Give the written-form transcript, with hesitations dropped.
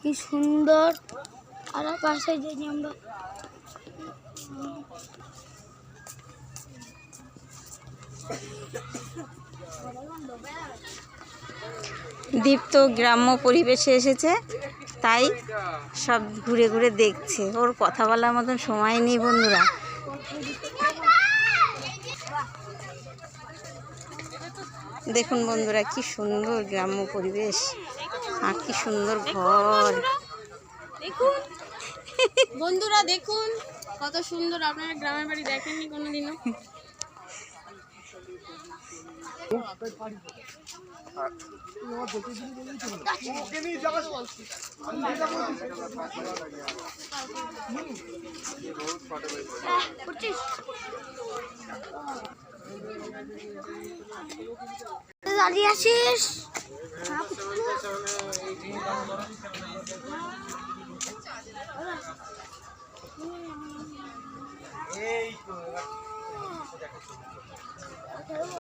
কি সুন্দর। আর পাশে যে আমরা দীপ্ত গ্রাম্য পরিবেশে এসেছে, তাই সব ঘুরে ঘুরে দেখছে। ওর কথা বলার মতন সময় নেই বন্ধুরা। দেখুন বন্ধুরা, কি সুন্দর গ্রাম্য পরিবেশ আর কি সুন্দর ঘর। দেখুন বন্ধুরা, দেখুন কত সুন্দর। আপনারা গ্রামের বাড়ি দেখেননি কোনোদিনও? দাঁড়িয়ে আছিস?